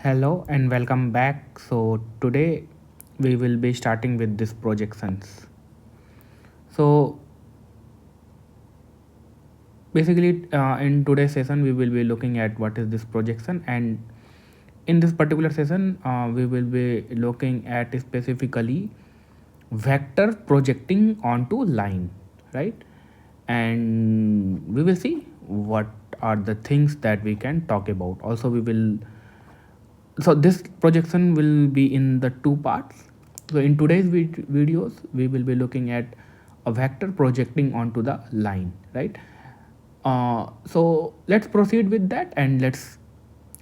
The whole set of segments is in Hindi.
Hello and welcome back. So today we will be starting with this projections. So basically in today's session we will be looking at what is this projection, and in this particular session we will be looking at specifically vector projecting onto line, right? And we will see what are the things that we can talk about. Also we will, so this projection will be in the two parts. So in today's videos we will be looking at a vector projecting onto the line, right? So let's proceed with that and let's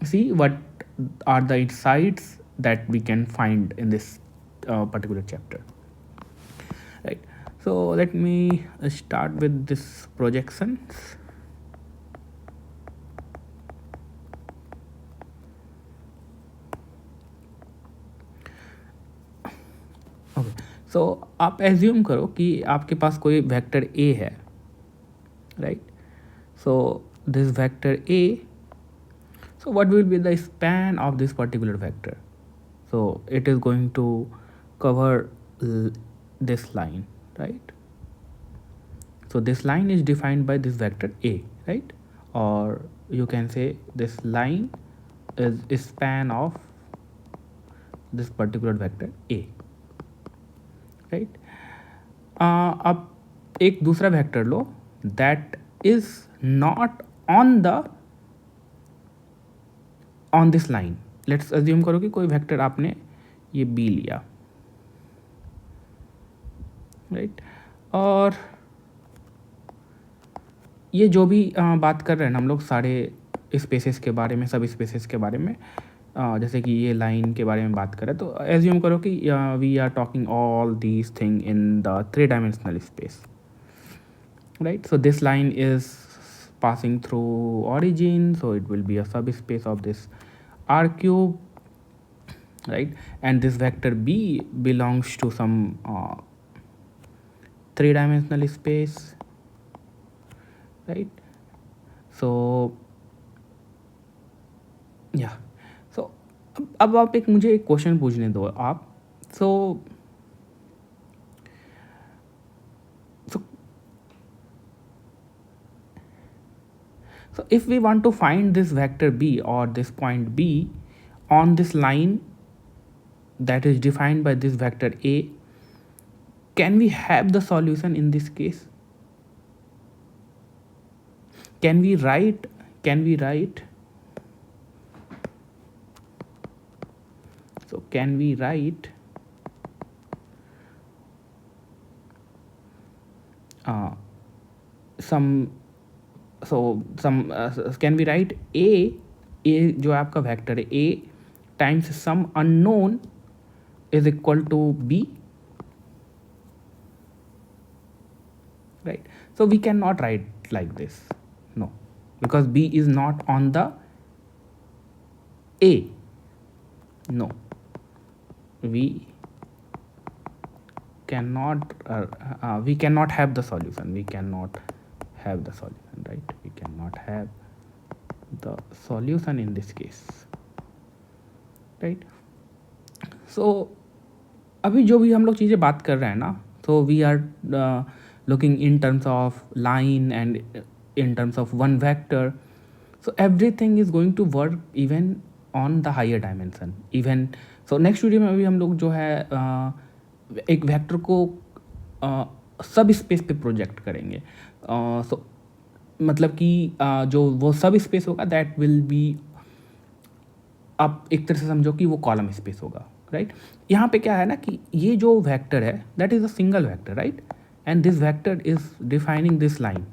see what are the insights that we can find in this particular chapter, right? So let me start with this projections. Okay, so आप एज्यूम करो कि आपके पास कोई वेक्टर ए है, right? So this vector A, so what will be the span of this particular vector? So it is going to cover this line, right? So this line is defined by this vector a, right? Or you can say this line is a span of this particular vector a, right? अब एक दूसरा vector low that is not on the on this line. Let's assume करो कि कोई वेक्टर आपने ये बी लिया, राइट? और ये जो भी बात कर रहे हैं ना हम लोग सारे स्पेसेस के बारे में, सब स्पेसेस के बारे में, जैसे कि ये लाइन के बारे में बात करें तो एज्यूम करो कि we are talking all these thing in the 3-dimensional space, right? So this line is passing through origin, so it will be a subspace of this R cube, right? And this vector b belongs to some 3-dimensional space, right? So yeah, so अब आप एक मुझे एक क्वेश्चन पूछने दो आप. So if we want to find this vector b or this point b on this line that is defined by this vector a, can we have the solution in this case? Can we write so can we write can we write a जो आपका वेक्टर है a times some unknown is equal to b, right? So we cannot write like this, no, because b is not on the a. No, we cannot have the solution. We cannot have the solution, right? We cannot have the solution in this case, right? So अभी जो भी हम लोग चीज़ें बात कर रहे हैं ना, so we are looking in terms of line and in terms of one vector. So everything is going to work even on the higher dimension. Even so next video में अभी हम लोग जो है एक वेक्टर को सब स्पेस पे प्रोजेक्ट करेंगे. सो मतलब कि जो वो सब स्पेस होगा दैट विल बी, आप एक तरह से समझो कि वो कॉलम स्पेस होगा, राइट? यहाँ पे क्या है ना कि ये जो वेक्टर है that is a single vector, right? And this vector is defining this line,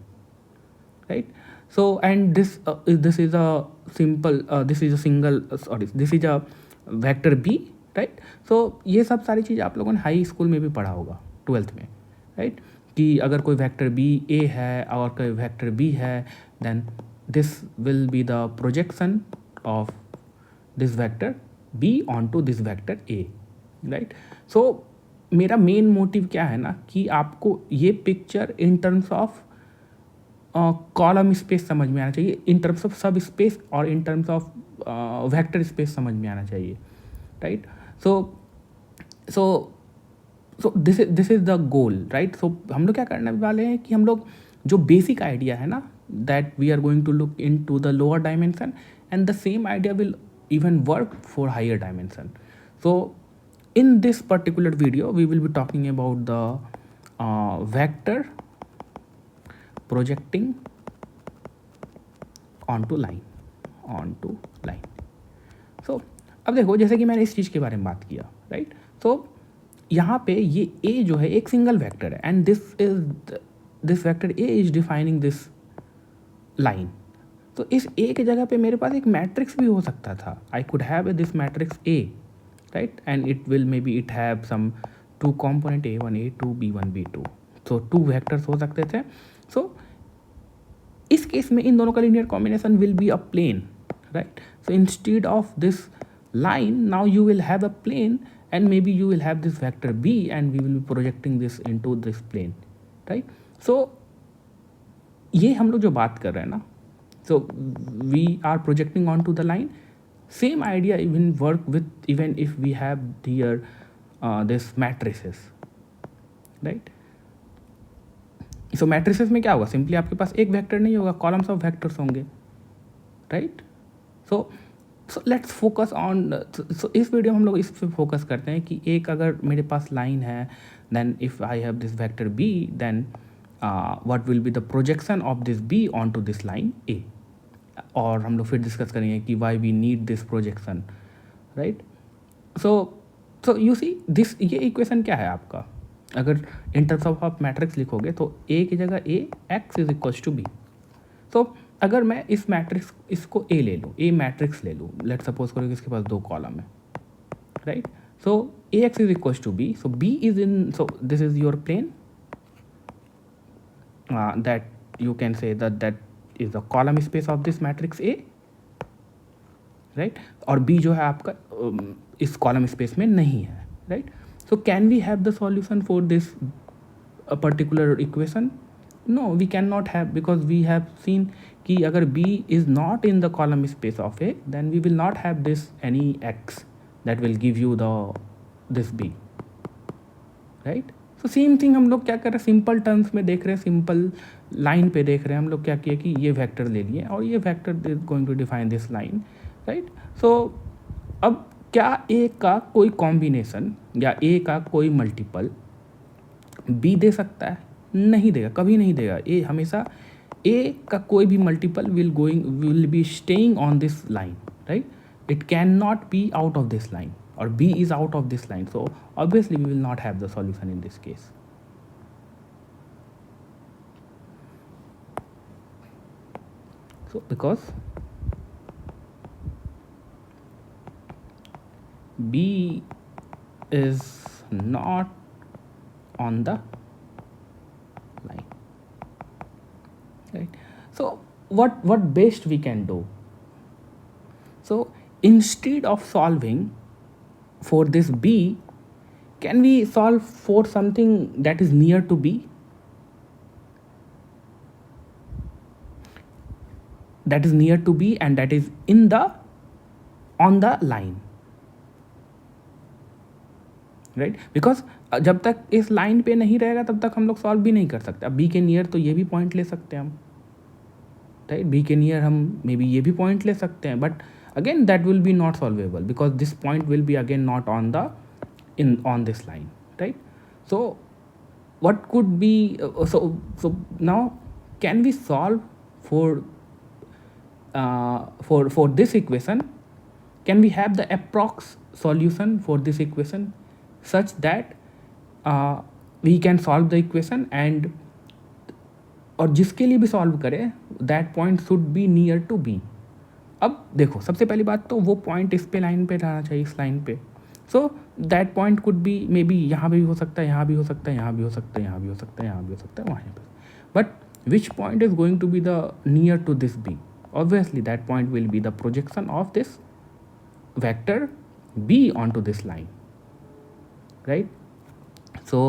right? So and this is a simple, this is a single, sorry, this is a vector B, right? So ये सब सारी चीज़ आप लोगों ने हाई स्कूल में भी पढ़ा होगा, 12th में, राइट? कि अगर कोई वेक्टर बी ए है और कोई वेक्टर बी है then this will be the projection of this vector b onto this vector a, right? So मेरा मेन मोटिव क्या है ना कि आपको ये picture in terms of column space समझ में आना चाहिए, in terms of sub space और in terms of vector space समझ में आना चाहिए, right? So this is the goal, right? So हम लोग क्या करने वाले हैं कि हम लोग जो बेसिक आइडिया है ना, that we are going to look into the lower dimension and the same idea will even work for higher dimension. So in this particular video we will be talking about the vector projecting onto line. So अब देखो, जैसे कि मैंने इस चीज़ के बारे में बात किया, राइट? सो यहाँ पे ये a जो है एक सिंगल वेक्टर है and this vector a is defining this line. तो इस ए की जगह पे मेरे पास एक मैट्रिक्स भी हो सकता था. I could have this matrix A, right? And it will maybe it have some two component A1 A2 B1 B2. So two vectors हो सकते थे. सो इस केस में इन दोनों का linear combination will be a plane, right? So instead of this line now you will have a plane and maybe you will have this vector b and we will be projecting this into this plane, right? So ये हम लोग जो बात कर रहे हैं ना, so we are projecting onto the line. Same idea even work with even if we have here this matrices, right? So matrices में क्या होगा? Simply आपके पास एक वेक्टर नहीं होगा, columns of vectors होंगे, right? So let's focus on. So इस वीडियो में हम लोग इस पे फोकस करते हैं कि एक अगर मेरे पास लाइन है, then if I have this vector B, then what will be the projection of this B onto this line A. और हम लोग फिर डिस्कस करेंगे कि why we need this projection, right? So you see this, ये इक्वेशन क्या है आपका? अगर इन टर्म्स ऑफ आप मैट्रिक्स लिखोगे तो ए की जगह A X is equals to B. So अगर मैं इस मैट्रिक्स इसको ए ले लूँ, ए मैट्रिक्स ले लूँ, लेट सपोज करो कि इसके पास दो कॉलम है, right? So A X is equals to B. So B is in, so this is your plane that you can say that is the column space of this matrix A, right? और बी जो है आपका इस कॉलम स्पेस में नहीं है, right? So can we have the solution for this particular equation? No, we cannot have, because we have seen कि अगर B is not in the column space of A, then we will not have this any X that will give you this B, right? So same thing हम लोग क्या कर रहे हैं, सिंपल टर्म्स में देख रहे हैं, सिंपल लाइन पे देख रहे हैं. हम लोग क्या किया कि ये वेक्टर ले लिए और ये vector is going to define this line, right? So अब क्या A का कोई कॉम्बिनेशन या A का कोई मल्टीपल B दे सकता है? नहीं देगा, कभी नहीं देगा. ए हमेशा ए का कोई भी multiple will be staying on this line, right? It can not be out of this line और B is out of this line. So obviously we will not have the solution in this case. So because B is not on the line, right? So what best we can do? So instead of solving for this b, can we solve for something that is near to b, that is near to b and that is on the line, right? Because जब तक इस लाइन पे नहीं रहेगा तब तक हम लोग सॉल्व भी नहीं कर सकते. अब बी के नियर तो ये भी पॉइंट ले सकते हैं हम, राइट? बी के नियर हम मे बी ये भी पॉइंट ले सकते हैं, but again that will be not solvable because this point will be again not on the on this line, right? So what could be so now can we solve for this equation? Can we have the approx solution for this equation such that we can solve the equation and और जिसके लिए भी सॉल्व करें that point should be near to B. अब देखो, सबसे पहली बात तो वो पॉइंट इस पे लाइन पे रहना चाहिए, इस लाइन पे. So that point could be may be यहाँ भी हो सकता है, यहाँ भी हो सकता है, यहाँ भी हो सकता है, यहाँ भी हो सकता है, यहाँ भी हो सकता है, वहाँ पे. But which point is going to be the near to this B? Obviously that point will be the projection of this vector b onto this line, right? So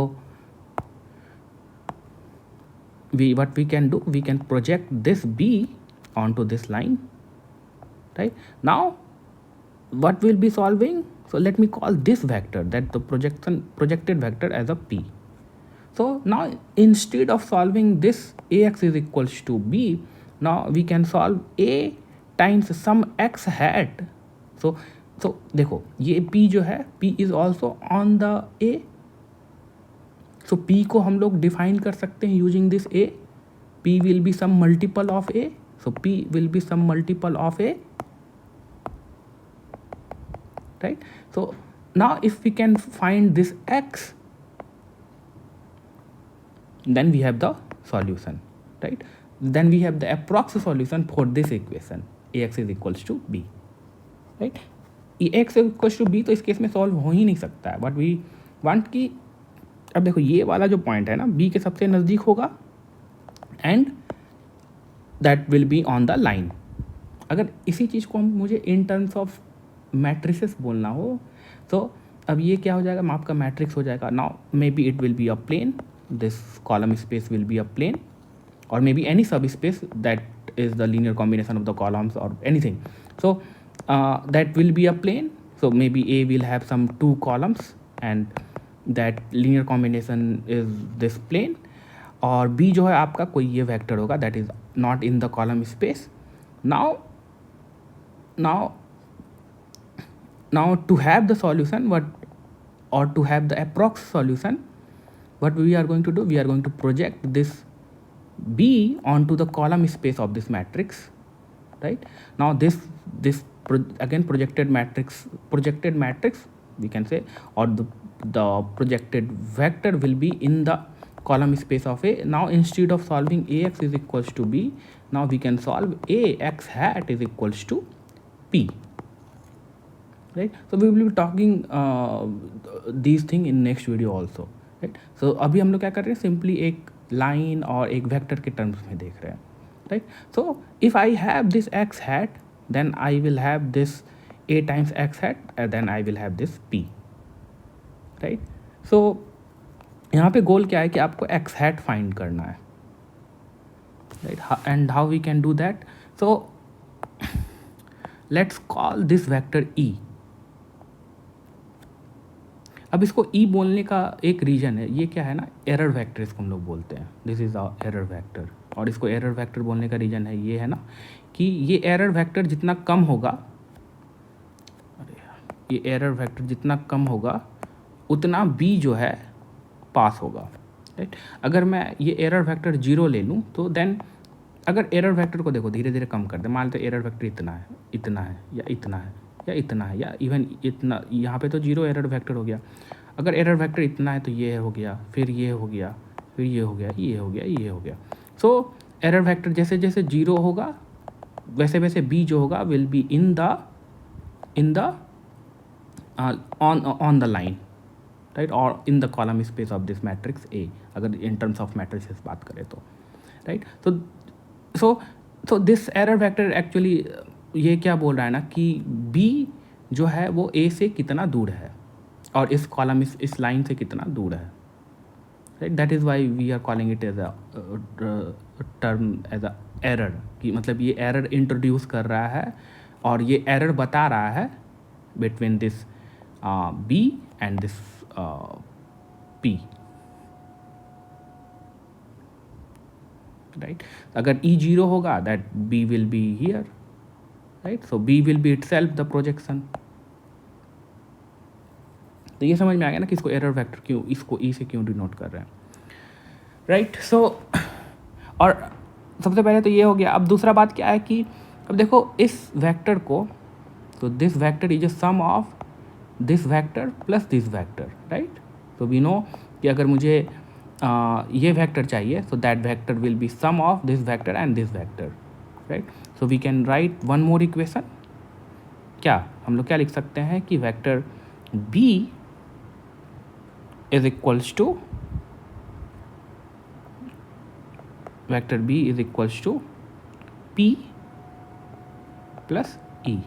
what we can do, we can project this b onto this line, right? Now what we'll be solving, so let me call this vector, that the projected vector, as a p. So now instead of solving this ax is equals to b, now we can solve a times some x hat. So देखो ये p जो है, p is also on the a. So p को हम लोग डिफाइन कर सकते हैं using this a. p will be some multiple of a. So p will be some multiple of a, right? So now if we can find this x, then we have the solution, right? Then we have the approx solution for this equation, ax is equals to b, right? ax is equals to b तो इस केस में सॉल्व हो ही नहीं सकता है. बट वी वांट कि अब देखो ये वाला जो पॉइंट है ना, b के सबसे नज़दीक होगा and that will be on the line. अगर इसी चीज़ को मुझे इन टर्म्स ऑफ मैट्रिसेस बोलना हो, तो अब ये क्या हो जाएगा, आपका मैट्रिक्स हो जाएगा. Now maybe it will be a plane, this column space will be a plane, or maybe any subspace that is the linear combination of the columns or anything. So that will be a plane. So maybe A will have some 2 columns and that linear combination is this plane. और B जो है आपका कोई ये वेक्टर होगा that is not in the column space. Now to have the solution, or to have the approx solution, what we are going to do, we are going to project this B onto the column space of this matrix, right? Now this again projected matrix we can say, or the projected vector will be in the column space of A. Now instead of solving ax is equals to b, now we can solve ax hat is equals to p, right? So we will be talking these things in next video also, right? So अभी हम लोग क्या कर रहे हैं, सिंपली एक लाइन और एक वेक्टर के टर्म्स में देख रहे हैं, right? So if I have this X hat, then I will have this a times X hat, and then I will have this p, right? So यहाँ पे गोल क्या है कि आपको एक्स हैट फाइंड करना है, right? And how we can do that? So let's call this vector e. अब इसको ई बोलने का एक रीज़न है, ये क्या है ना, एरर वेक्टर इसको हम लोग बोलते हैं. This is a error vector. और इसको एरर वेक्टर बोलने का रीज़न है ये है ना कि ये एरर वेक्टर जितना कम होगा, ये एरर वेक्टर जितना कम होगा उतना बी जो है पास होगा, राइट? अगर मैं ये एरर वेक्टर 0 ले लूँ तो देन अगर एरर वेक्टर को देखो धीरे धीरे कम कर दे, मान लेते एरर वेक्टर इतना है, इतना है, या इतना है, या इतना है, या इवन इतना, यहाँ पे तो 0 एरर वेक्टर हो गया. अगर एरर वेक्टर इतना है तो ये हो गया, फिर ये हो गया, फिर ये हो गया, ये हो गया, ये हो गया. सो एरर वेक्टर जैसे जैसे 0 होगा वैसे वैसे बी जो होगा will be in the on the line, right? और in the column space of this matrix A, अगर इन टर्म्स ऑफ मैट्रिक्स बात करें तो, right? So this error vector actually ये क्या बोल रहा है ना कि b जो है वो a से कितना दूर है और इस कॉलम इस लाइन से कितना दूर है, right? That is why we are calling it as a term as a error, कि मतलब ये एरर इंट्रोड्यूस कर रहा है और ये एरर बता रहा है between this b and this p, right? अगर e 0 होगा that b will be here, right? So b will be itself the projection. तो ये समझ में आ गया ना कि इसको एरर वेक्टर क्यों, इसको e से क्यों डिनोट कर रहे हैं, राइट? सो और सबसे पहले तो ये हो गया. अब दूसरा बात क्या है कि अब देखो इस वेक्टर को, तो this vector is a sum of this vector plus this vector, right? तो वी नो कि अगर मुझे ये वेक्टर चाहिए so that vector will be sum of this vector and this vector, right? So we can write one more equation. क्या हम लोग क्या लिख सकते हैं कि vector b is equals to p plus e,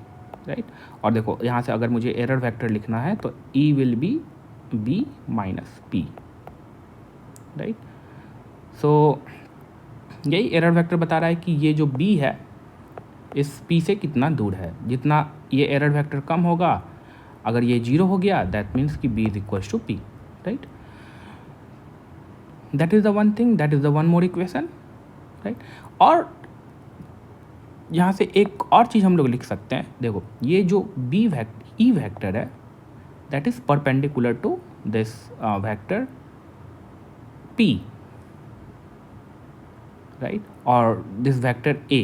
right? और देखो यहाँ से अगर मुझे एरर वेक्टर लिखना है तो e will be b minus p, right? So यही एरर वेक्टर बता रहा है कि ये जो b है इस p से कितना दूर है. जितना ये एरर वेक्टर कम होगा, अगर ये 0 हो गया दैट मीन्स कि b is equals to p, right. That is the one thing, that is the one more equation, right. और यहाँ से एक और चीज़ हम लोग लिख सकते हैं, देखो ये जो ई वेक्टर है that is perpendicular to this vector p, right, or this vector a.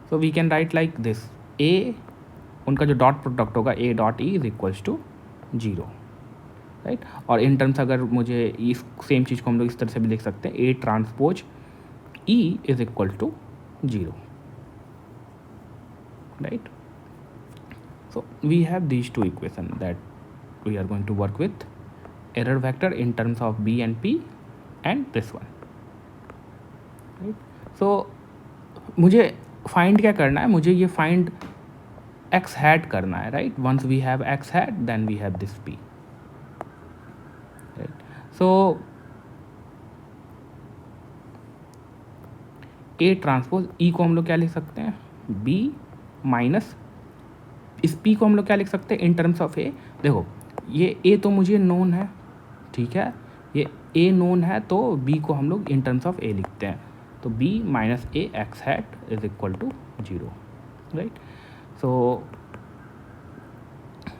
So we can write like this, a उनका जो डॉट प्रोडक्ट होगा a dot e is equals to 0, right. और इन टर्म्स अगर मुझे इस सेम चीज़ को हम लोग इस तरह से भी लिख सकते हैं, a transpose e is equal to 0, right. So we have these two equations that we are going to work with, error vector in terms of b and p and this one, right. So मुझे फाइंड क्या करना है, मुझे ये फाइंड x hat करना है, right. Once we have x hat then we have this p, right. So a transpose e को हम लोग क्या लिख सकते हैं, b माइनस इस p को हम लोग क्या लिख सकते हैं इन टर्म्स ऑफ a. देखो ये a तो मुझे नोन है, ठीक है, ये a नोन है तो b को हम लोग इन टर्म्स ऑफ a लिखते हैं, तो b minus a x hat is equal to 0, right. So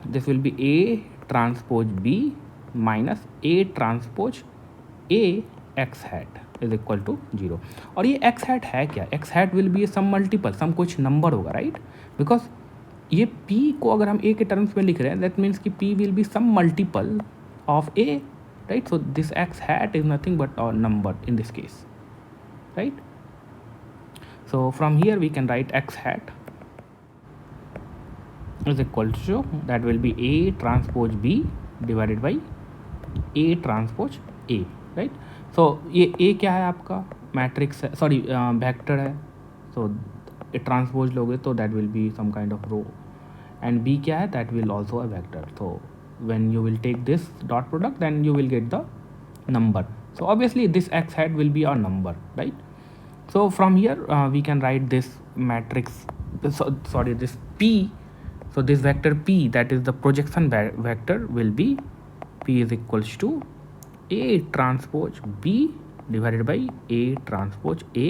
this will be a transpose b minus a transpose a x hat is equal to 0. और ये x हैट है क्या, x hat will be some multiple, some कुछ नंबर होगा, राइट. बिकॉज ये p को अगर हम a के टर्म्स में लिख रहे हैं दैट मीन्स कि p will be some multiple of a, right. So this x hat is nothing but a number in this case, right. So from here we can write x hat is equal to that will be a transpose b divided by a transpose a, right. So ये a क्या है आपका, मैट्रिक्स है, सॉरी वेक्टर है. सो ट्रांसपोज लोगे तो that will be some kind of row, and b क्या है, that will also a vector. So when you will take this dot product then you will get the number. So obviously this x hat will be a number, right. So from here we can write this matrix, this p. So this vector p, that is the projection vector, will be p is equals to a transpose b divided by a transpose a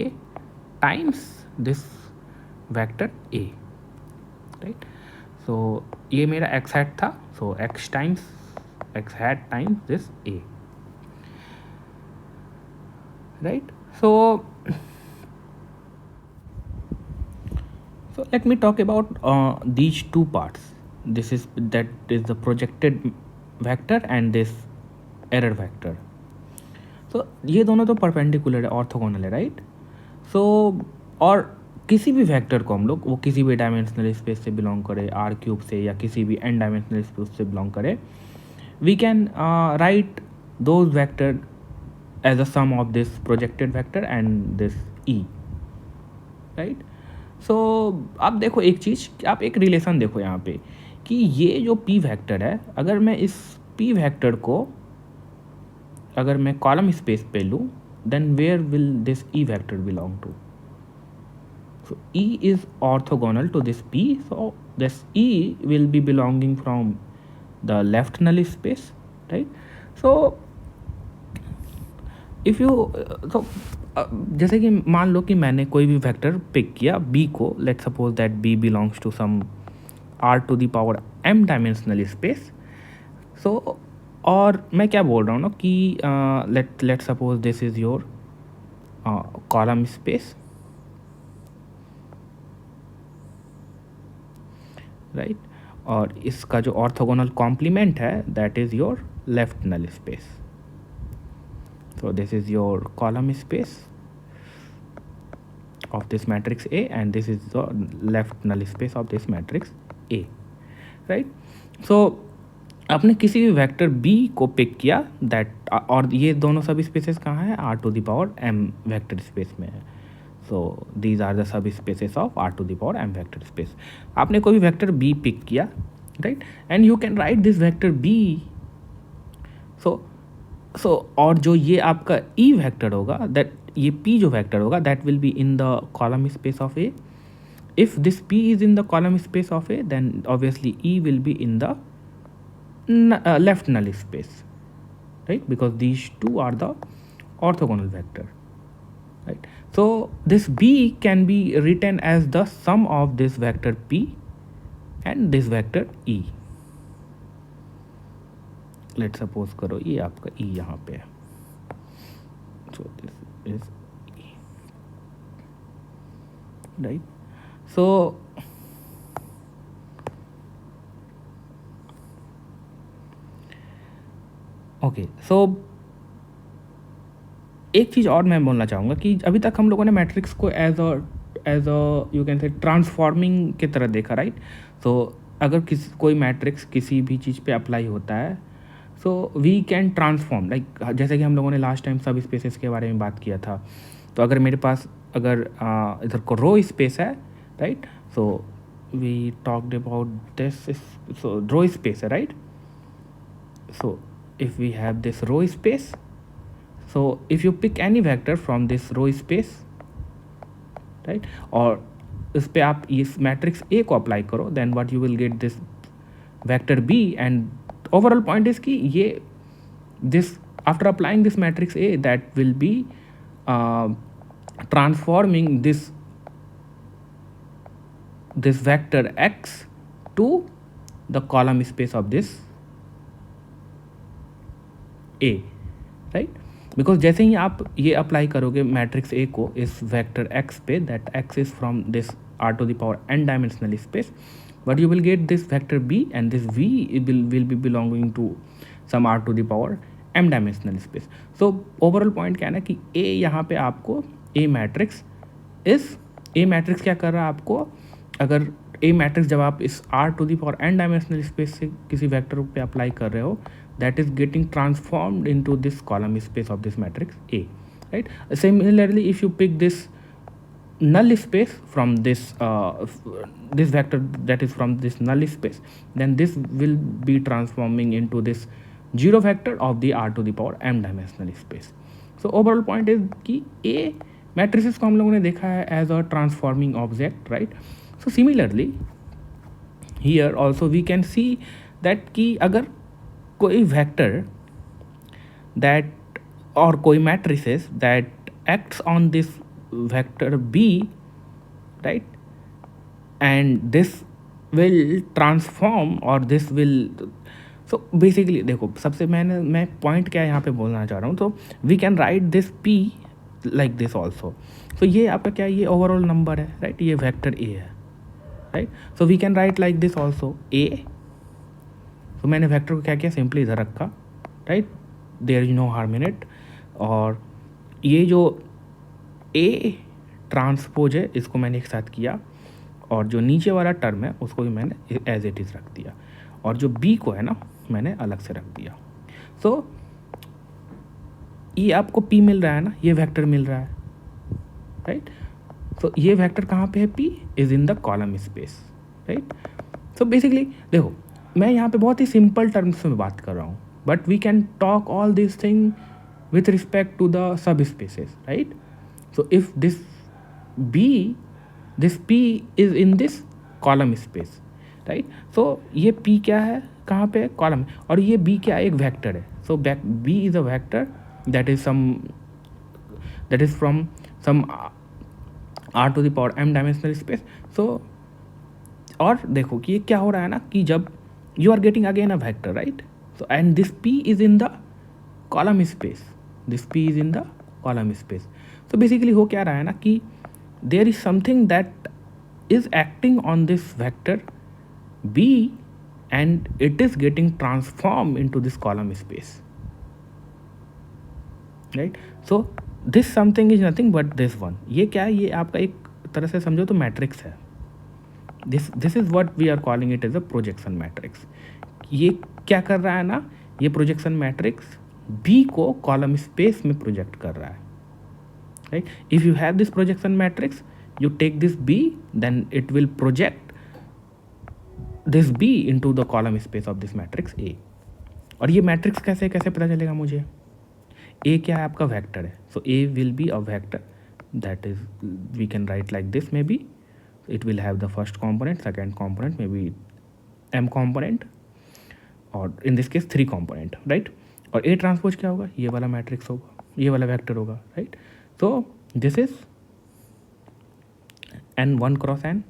times this vector a, right. So ये मेरा x hat था, so x hat times this a, right. So let me talk about these two parts. This is the projected vector and this error vector. So ये दोनों तो परपेंडिकुलर है, ऑर्थोगोनल है, राइट. सो और किसी भी वेक्टर को हम लोग, वो किसी भी डायमेंशनल स्पेस से बिलोंग करे, आर क्यूब से या किसी भी एन डायमेंशनल स्पेस से बिलोंग करे, we can write those vector as a sum of this projected vector and this E, right. So अब देखो एक चीज़, आप एक रिलेशन देखो यहाँ पे कि ये जो पी वेक्टर है, अगर मैं इस पी वेक्टर को अगर मैं कॉलम स्पेस पे लूँ then where will this E vector belong to. So E is orthogonal to this P, so this E will be belonging from the left null space, right. So if you जैसे कि मान लो कि मैंने कोई भी वेक्टर पिक किया B को, let suppose that B belongs to some R to the power M dimensional space. So और मैं क्या बोल रहा हूँ ना कि let suppose this is your column space, right. और इसका जो ऑर्थोगोनल कॉम्प्लीमेंट है that is your left null space. So this is your column space of this matrix A and this is the left null space of this matrix A, right. So आपने किसी भी वेक्टर बी को पिक किया दैट, और ये दोनों सब स्पेसेस कहाँ हैं, R to the power M vector space में है. So these are the subspaces of R to the power m vector space. आपने कोई भी वेक्टर B पिक किया, right, and you can write this vector B. So और जो ये आपका E वेक्टर होगा, that ये P जो वेक्टर होगा that will be in the column space of A. if this P is in the column space of A, then obviously E will be in the left null space, right? Because these two are the orthogonal vector, right? So this B can be written as the sum of this vector P and this vector E. Let suppose करो ये आपका E यहाँ पे है, so this is E, right? So okay, so एक चीज़ और मैं बोलना चाहूँगा कि अभी तक हम लोगों ने मैट्रिक्स को as a you can say transforming की तरह देखा, राइट? सो अगर कोई मैट्रिक्स किसी भी चीज़ पे अप्लाई होता है, so we can transform, like जैसे कि हम लोगों ने लास्ट टाइम सब स्पेसेस के बारे में बात किया था। तो अगर मेरे पास अगर इधर को रो स्पेस है, right? So we talked about this, so row space है, right? So if we have this row space, so if you pick any vector from this row space, right, और इस पे आप इस मैट्रिक्स A को अप्लाई करो, then what you will get this vector B, and overall point is कि ये this after applying this matrix A, that will be transforming this vector X to the column space of this A, right? Because जैसे ही आप ये अप्लाई करोगे मैट्रिक्स A को इस वेक्टर X पे, that X is from this R⁴ n dimensional space, but you will get this vector B, and this V will be belonging to some R⁴ m dimensional space. So overall point क्या है ना कि A यहाँ पे आपको A मैट्रिक्स क्या कर रहा है आपको, अगर A मैट्रिक्स जब आप इस R⁴ n डायमेंशनल स्पेस से किसी वेक्टर पे अप्लाई कर रहे हो, that is getting transformed into this column space of this matrix A, right? Similarly, if you pick this null space from this this vector that is from this null space, then this will be transforming into this zero vector of the R⁴ m dimensional space. So overall point is कि A matrices को हम लोगों ने देखा है as a transforming object, right? So similarly here also we can see that कि अगर कोई वेक्टर दैट और कोई matrices that acts on this vector B, right, and this will transform और दिस विल, सो बेसिकली देखो सबसे मैं पॉइंट क्या यहाँ पे बोलना चाह रहा हूँ, तो we can write this P like this also. So ये आपका क्या है, ये ओवरऑल नंबर है, राइट? ये वेक्टर ए है, right? So we can write like this also A. तो मैंने वेक्टर को क्या किया, सिंपली इधर रखा, right? There is no harm in it. और ये जो ए ट्रांसपोज है इसको मैंने एक साथ किया, और जो नीचे वाला टर्म है उसको भी मैंने एज इट इज़ रख दिया, और जो बी को है ना मैंने अलग से रख दिया. सो ये आपको पी मिल रहा है ना, ये वेक्टर मिल रहा है, राइट? तो ये वेक्टर कहाँ पे है, P is in the column space, right? So basically देखो मैं यहाँ पे बहुत ही सिंपल टर्म्स में बात कर रहा हूँ, but we can talk all this thing with respect to the sub spaces, right? So if this P is in this column space, right? So ये पी क्या है, कहाँ पे है, कॉलम, और ये बी क्या है, एक वेक्टर है. So B is a vector that is from some R⁴ m dimensional space. So और देखो कि ये क्या हो रहा है ना कि जब you are getting again a vector, right? So and this P is in the column space, so basically हो क्या रहा है ना कि there is something that is acting on this vector B and it is getting transformed into this column space, right? So this something is nothing but this one. ये क्या है, ये आपका एक तरह से समझो तो मैट्रिक्स है. This is what we are calling it as a projection matrix. ये क्या कर रहा है ना, ये प्रोजेक्शन मैट्रिक्स B को कॉलम स्पेस में प्रोजेक्ट कर रहा है, right? If you have this projection matrix, you take this B, then it will project this B into the column space of this matrix A. और ये मैट्रिक्स कैसे पता चलेगा मुझे, A क्या है, आपका वेक्टर है. So A will be a vector that is we can write like this may be, It will have the first component, second component, maybe m component, और इन दिस केस 3 component, राइट. और ए ट्रांसपोज क्या होगा, ये वाला मैट्रिक्स होगा, ये वाला वेक्टर होगा, right. So this is n 1 cross n,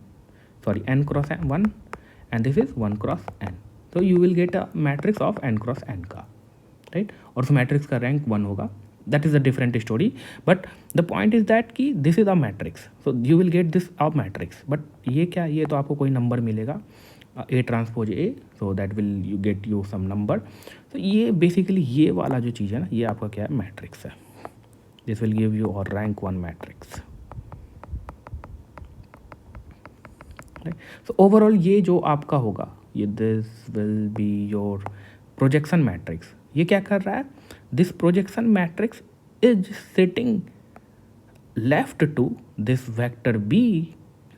sorry n cross n 1, and this is 1 cross n. तो you will get a matrix of n cross n का, राइट. और उस मैट्रिक्स का रैंक 1 होगा. That is a different story, but the point is that कि this is a matrix, so you will get this a matrix. But ये क्या, ये तो आपको कोई नंबर मिलेगा, A transpose A, so that will you get you some number. तो ये बेसिकली ये वाला जो चीज़ है ना, ये आपका क्या है, मैट्रिक्स है. दिस विल गिव यू और रैंक 1 मैट्रिक्स. सो ओवरऑल ये जो आपका होगा, ये this will be your projection matrix. ये क्या कर रहा है, this projection matrix is sitting left to this vector B,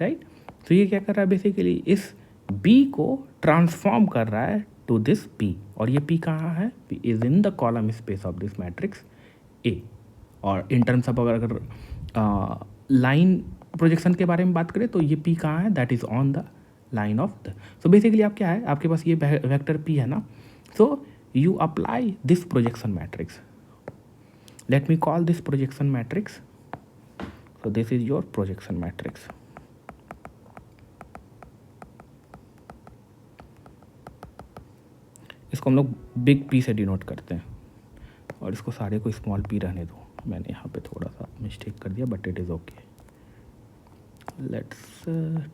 right. तो ये क्या कर रहा है, बेसिकली इस बी को ट्रांसफॉर्म कर रहा है टू दिस पी. और ये पी कहाँ है, P is in the column space of this matrix ए. और इन टर्म्स ऑफ अगर लाइन प्रोजेक्शन के बारे में बात करें तो ये पी कहाँ है, that is on the line of the. So basically आप क्या है, आपके पास ये वेक्टर पी है ना. सो you apply this projection matrix. Let me call this projection matrix. So this is your projection matrix. इसको हम लोग बिग पी से डिनोट करते हैं, और इसको सारे को स्मॉल पी रहने दो. मैंने यहाँ पे थोड़ा सा मिस्टेक कर दिया, but it is okay. Let's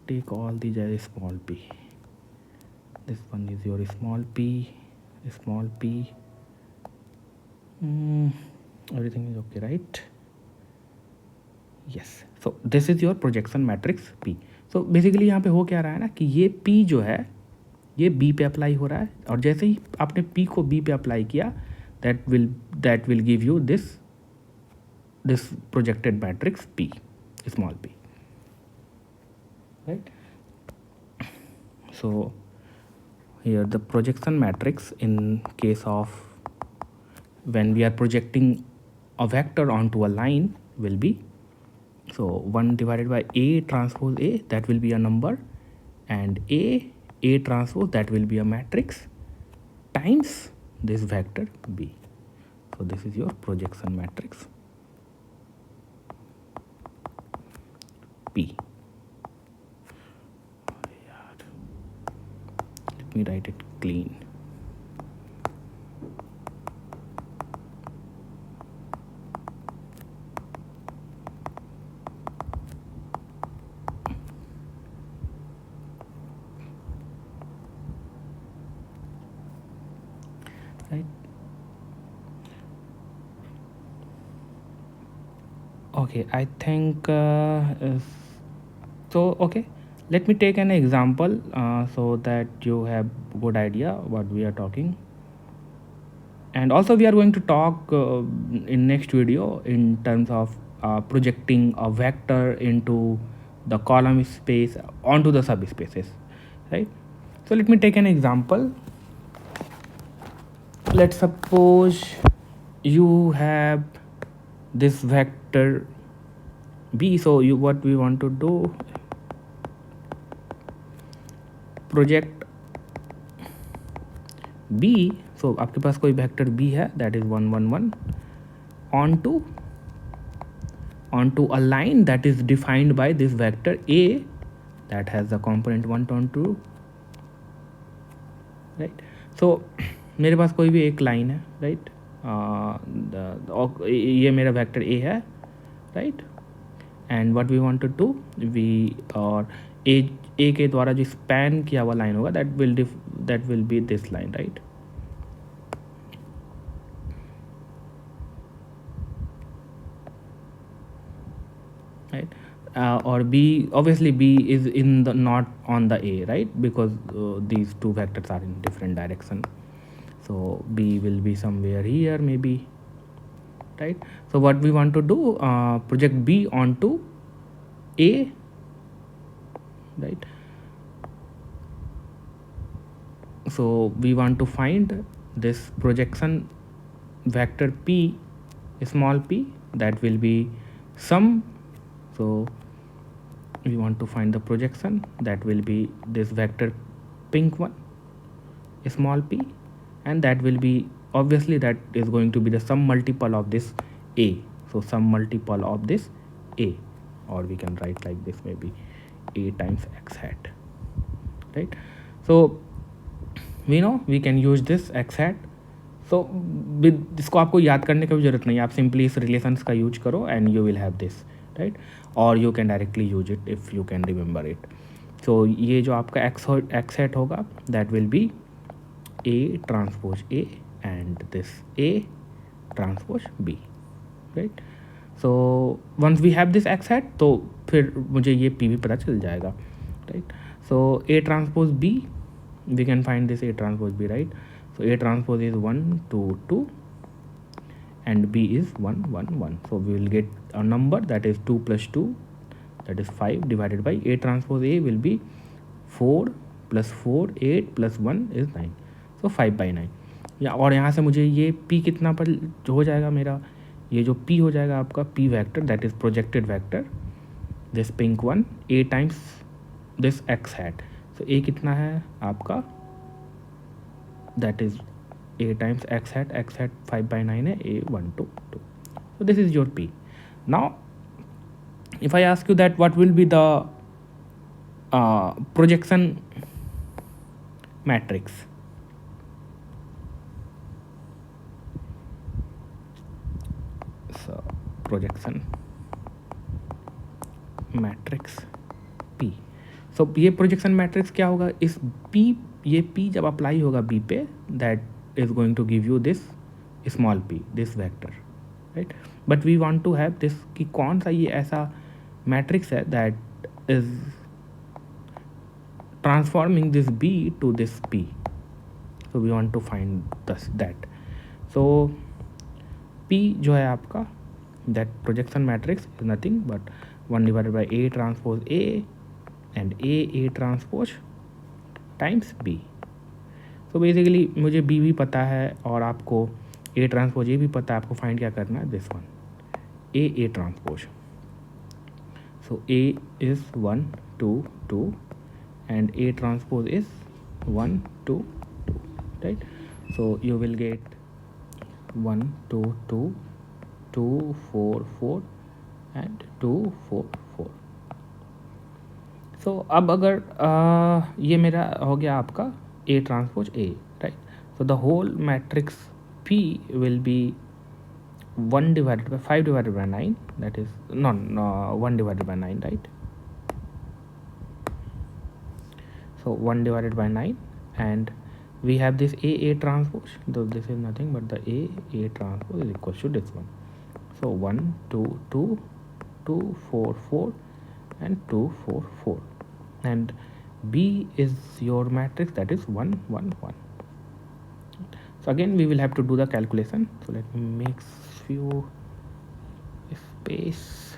take all these as small p. This one is your small p, small p, everything is okay, right? Yes. So this is your projection matrix p. So basically यहाँ पे हो क्या रहा है ना, कि ये p जो है ये b पे अप्लाई हो रहा है, और जैसे ही आपने p को b पे अप्लाई किया, that will give you this projected matrix p, small p, right? So here the projection matrix in case of when we are projecting a vector onto a line will be, so 1 divided by a transpose a, that will be a number, and a transpose, that will be a matrix, times this vector b. So this is your projection matrix p. Let me write it clean. Right. Okay, I think so. Okay, let me take an example so that you have good idea what we are talking. And also we are going to talk in next video in terms of projecting a vector into the column space onto the subspaces, right? So let me take an example. Let's suppose you have this vector b. So what we want to do, project b. So आपके पास कोई वेक्टर b है, that is 1 1 1 onto a line that is defined by this vector a that has the component 1 2, right? So मेरे पास कोई भी एक लाइन है, right? ये मेरा वेक्टर a है, right? And what we want to do, we और a के द्वारा जो स्पैन किया हुआ लाइन होगा, that will be this line, right? Right. Or b, obviously b is in the not on the a, right? Because these two vectors are in different direction, so b will be somewhere here maybe, right? So what we want to do, project b onto a, right? So we want to find this projection vector p, small p, that will be some. So we want to find the projection, that will be this vector pink one, small p, and that will be obviously that is going to be the sum multiple of this a. So sum multiple of this a, or we can write like this, maybe a times x hat, right? So we know we can use this x hat. So इसको आपको याद करने की भी जरूरत नहीं है, आप सिंपली इस रिलेशंस का यूज करो and you will have this, right? और you can directly use it if you can remember it. So ये जो आपका एक्स हैट होगा, that will be A transpose A and this A transpose B, right? So once we have this X hat, तो फिर मुझे ये पी भी पता चल जाएगा, राइट? So A transpose B, we can find this A transpose B, right? So A transpose is 1 2 2 and B is 1 1 1. So we will get a number that is 2 plus 2, that is 5, divided by A transpose A will be 4 plus 4 8 plus 1 is 9. So 5 by 9. या और यहाँ से मुझे ये P कितना पर हो जाएगा मेरा, ये जो P हो जाएगा आपका P vector, that is projected vector, this pink one, A times this x hat. So A कितना है आपका, that is A times x hat 5 by 9 है, A 1 2 2. So this is your P. Now if I ask you that what will be the projection matrix, so projection matrix P. So ये projection matrix क्या होगा, इस P, ये P जब अप्लाई होगा B पे, that is going to give you this small p, this vector, right? But we want to have this, कि कौन सा ये ऐसा मैट्रिक्स है that is transforming this B to this P. So we want to find this that. So P जो है आपका, that projection matrix is nothing but 1 divided by A transpose A and A transpose times B. तो बेसिकली मुझे B भी पता है और आपको A ट्रांसपोज A भी पता है, आपको फाइंड क्या करना है, this one A transpose. So A is 1 2 2 and A transpose is 1 2 2, right? So you will gate 1 2 2 2 4 4 and 2 4 4. सो अब अगर ये मेरा हो गया आपका A transpose A, right? So the whole matrix P will be 1 divided by 5 divided by 9, that is no 1 divided by 9, right? So 1 divided by 9, and we have this A transpose, though this is nothing but the A transpose is equal to this one. So 1 2 2 2 4 4 and 2 4 4, and B is your matrix, that is 1 1 1. So again we will have to do the calculation. So let me make few space.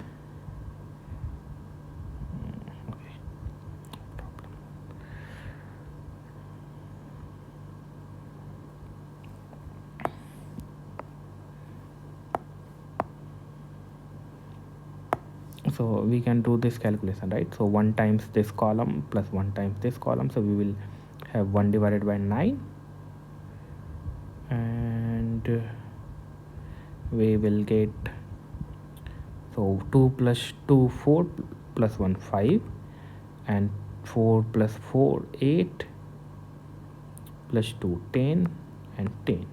Okay. So we can do this calculation, right? So 1 times this column plus 1 times this column, so we will have 1 divided by 9, and we will get, so 2 plus 2 4 plus 1 5, and 4 plus 4 8 plus 2 10 and 10,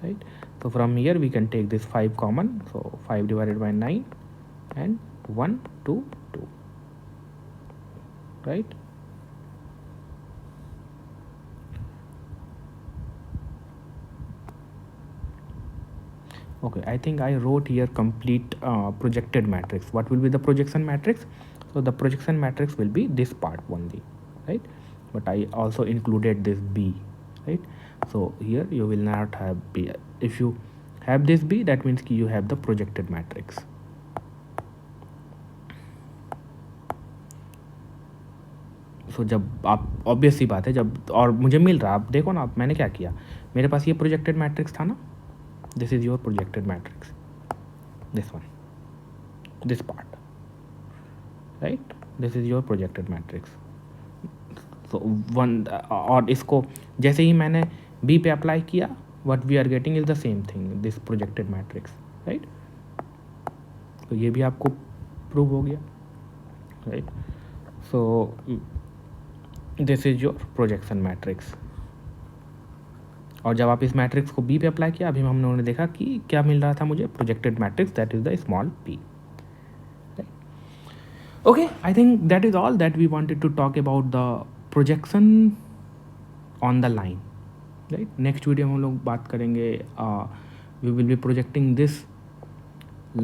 right? So from here we can take this 5 common, so 5 divided by 9 and 1 2 2, right? Okay, I think I wrote here complete projected matrix. What will be the projection matrix? So the projection matrix will be this part only, right? But I also included this B, right? So here you will not have B. If you have this B, that means you have the projected matrix. सो जब आप, ऑब्वियस सी बात है, जब और मुझे मिल रहा, आप देखो ना, आप मैंने क्या किया, मेरे पास ये प्रोजेक्टेड मैट्रिक्स था ना, this is your projected matrix, this one, this part, right? This is your projected matrix. So one, और इसको जैसे ही मैंने बी पे अप्लाई किया, what we are getting is the same thing, this projected matrix, right. तो ये भी आपको प्रूव हो गया, right. So this is your projection matrix. और जब आप इस मैट्रिक्स को बी पे अप्लाई किया, अभी हम लोगों ने देखा कि क्या मिल रहा था मुझे, projected matrix, that is the small P. Okay, I think that is all that we wanted to talk about the projection on the line, right. Next video में हम लोग बात करेंगे, we will be projecting this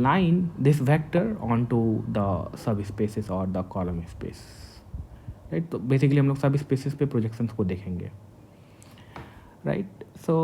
line, this vector onto the subspaces or the column space, right. तो basically हम लोग सब स्पेसेस पे projections को देखेंगे, right. So